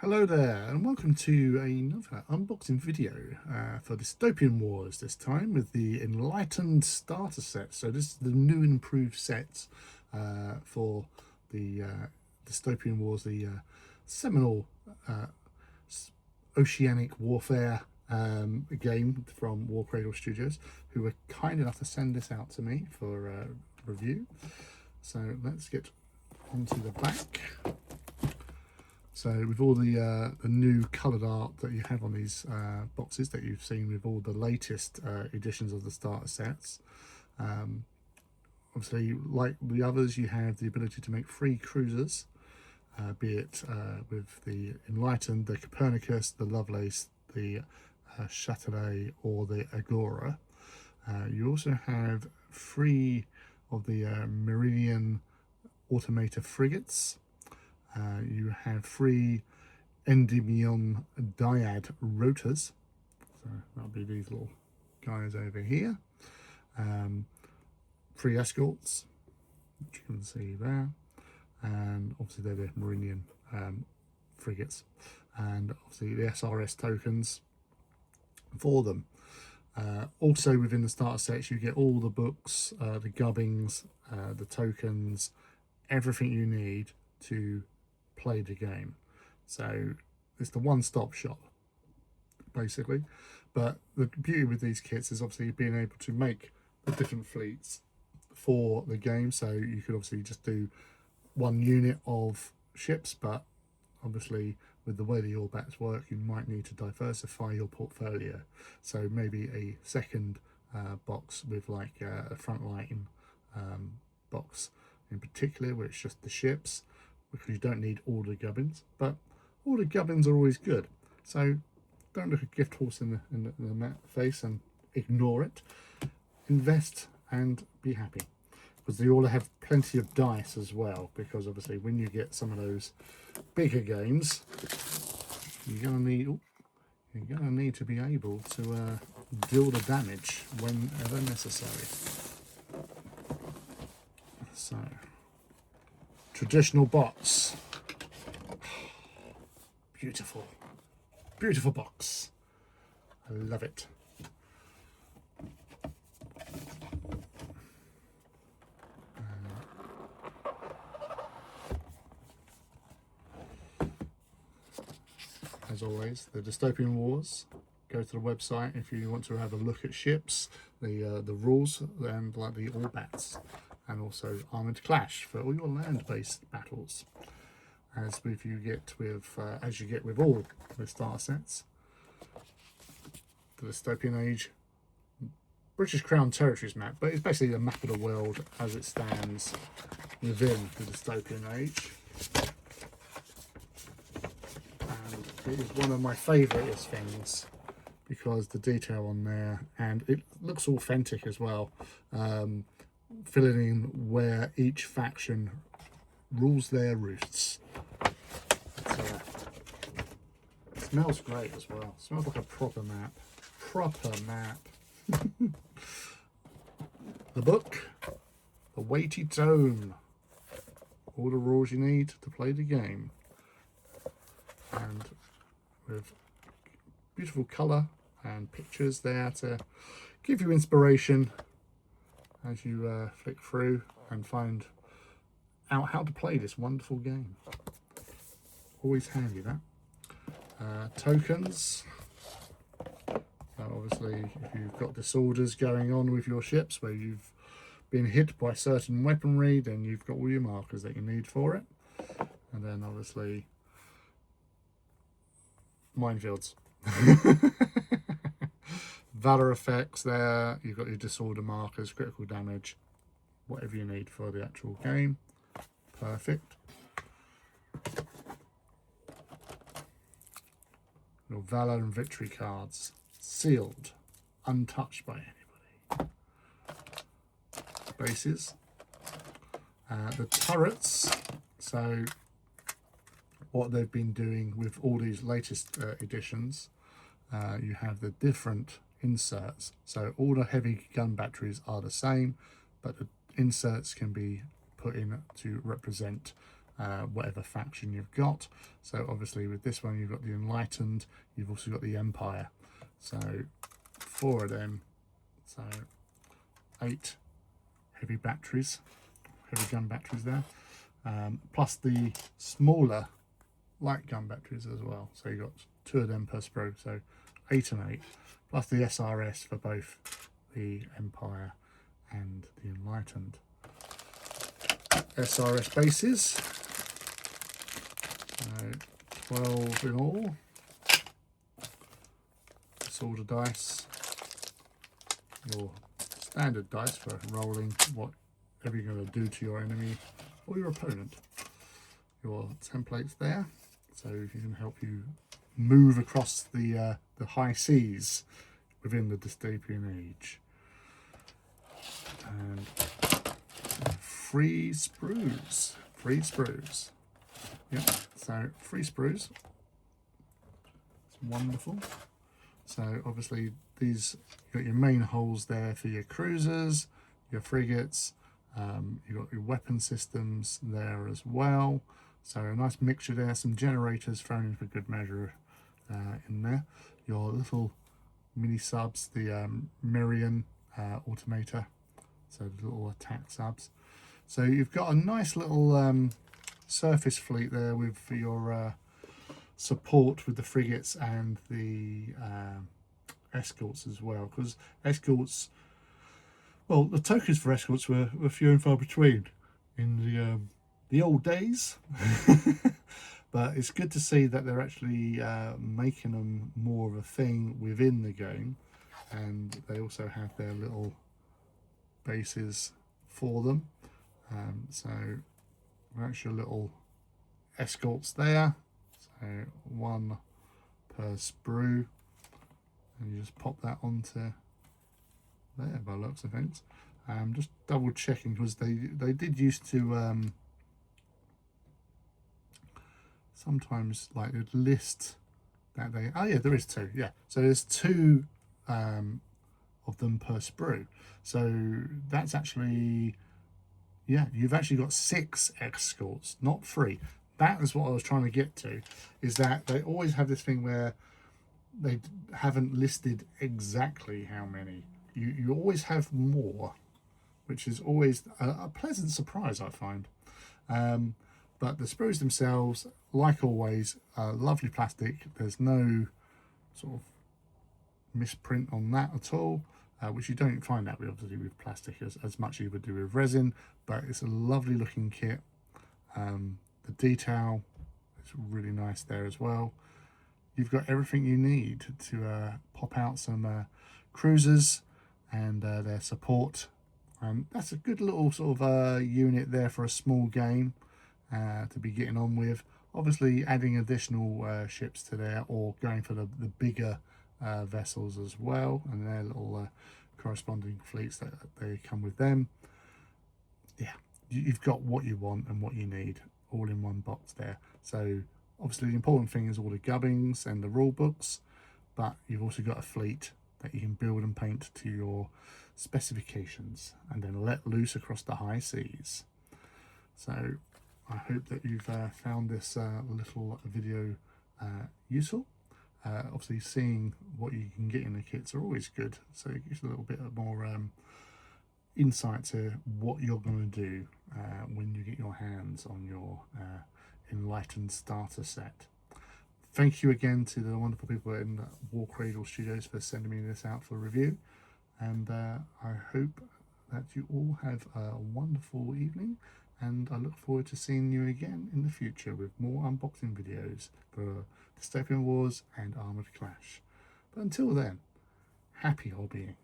Hello there, and welcome to another unboxing video for Dystopian Wars, this time with the Enlightened Starter Set. So this is the new and improved set for the Dystopian Wars, the seminal oceanic warfare game from Warcradle Studios, who were kind enough to send this out to me for review. So let's get onto the back. So with all the new coloured art that you have on these boxes that you've seen with all the latest editions of the starter sets, obviously like the others you have the ability to make free cruisers, be it with the Enlightened, the Copernicus, the Lovelace, the Châtelet or the Agora. You also have free of the Meridian Automator frigates. You have free Endymion Dyad rotors, so that'll be these little guys over here. Free escorts, which you can see there, and obviously they're the Meridian frigates, and obviously the SRS tokens for them. Also within the starter sets you get all the books, the gubbings, the tokens, everything you need to play the game. So it's the one-stop shop basically. But the beauty with these kits is obviously being able to make the different fleets for the game. So you could obviously just do one unit of ships, but obviously with the way the Orbats work you might need to diversify your portfolio. So maybe a second box with like a frontline box in particular where it's just the ships, because you don't need all the gubbins, but all the gubbins are always good. So don't look a gift horse in the face and ignore it. Invest and be happy, because they all have plenty of dice as well, because obviously when you get some of those bigger games you're gonna need to be able to deal the damage whenever necessary. So traditional box, beautiful box, I love it. As always, the Dystopian Wars, go to the website if you want to have a look at ships, the rules, and like the Orbats, and also Armoured Clash for all your land-based battles. As you get with all the starter sets, the Dystopian Age British Crown Territories map, but it's basically a map of the world as it stands within the Dystopian Age. And it is one of my favourite things because the detail on there, and it looks authentic as well, filling in where each faction rules their roosts. It smells great as well. It smells like a proper map. The book, the weighty tome, all the rules you need to play the game, and with beautiful colour and pictures there to give you inspiration as you flick through and find out how to play this wonderful game. Always handy, that. Tokens. Obviously if you've got disorders going on with your ships where you've been hit by certain weaponry, then you've got all your markers that you need for it. And then obviously minefields. Valor effects there, you've got your disorder markers, critical damage, whatever you need for the actual game. Perfect. Your valor and victory cards, sealed, untouched by anybody. Bases. The turrets, so what they've been doing with all these latest editions, you have the different inserts. So all the heavy gun batteries are the same, but the inserts can be put in to represent whatever faction you've got. So obviously with this one you've got the Enlightened, you've also got the Empire. So 4 of them, so 8 heavy batteries, heavy gun batteries there, plus the smaller light gun batteries as well. So you've got 2 of them per sprue, so 8 and 8, plus the SRS for both the Empire and the Enlightened. SRS bases, so 12 in all. Solder dice, your standard dice for rolling whatever you're going to do to your enemy or your opponent. Your templates there, so you can help you move across the high seas within the dystopian age. And free sprues. Yep, so free sprues. It's wonderful. So obviously these, you've got your main holes there for your cruisers, your frigates, you've got your weapon systems there as well. So a nice mixture there, some generators thrown in for good measure in there. Your little mini subs, the Mirian automator, so the little attack subs. So you've got a nice little surface fleet there with your support with the frigates and the escorts as well, because escorts, well, the tokens for escorts were few and far between in the old days. But it's good to see that they're actually making them more of a thing within the game, and they also have their little bases for them. So extra little escorts there, so 1 per sprue, and you just pop that onto there by looks of things. Just double checking, because they did used to sometimes like they'd list that they, oh yeah, there is 2, yeah, so there's 2 of them per sprue, so that's actually, yeah, you've actually got 6 escorts, not 3. That is what I was trying to get to, is that they always have this thing where they haven't listed exactly how many. You always have more, which is always a pleasant surprise, I find. But the sprues themselves, like always, lovely plastic. There's no sort of misprint on that at all, which you don't find that with, obviously, with plastic as much as you would do with resin. But it's a lovely looking kit. The detail is really nice there as well. You've got everything you need to pop out some cruisers and their support. That's a good little sort of unit there for a small game to be getting on with. Obviously adding additional ships to there, or going for the bigger vessels as well, and their little corresponding fleets that they come with them. Yeah, you've got what you want and what you need all in one box there. So obviously the important thing is all the gubbins and the rule books, but you've also got a fleet that you can build and paint to your specifications and then let loose across the high seas. So I hope that you've found this little video useful. Obviously seeing what you can get in the kits are always good, so it gives a little bit more insight to what you're going to do when you get your hands on your Enlightened Starter Set. Thank you again to the wonderful people in Warcradle Studios for sending me this out for review, and I hope that you all have a wonderful evening, and I look forward to seeing you again in the future with more unboxing videos for Dystopian Wars and Armoured Clash. But until then, happy hobbying.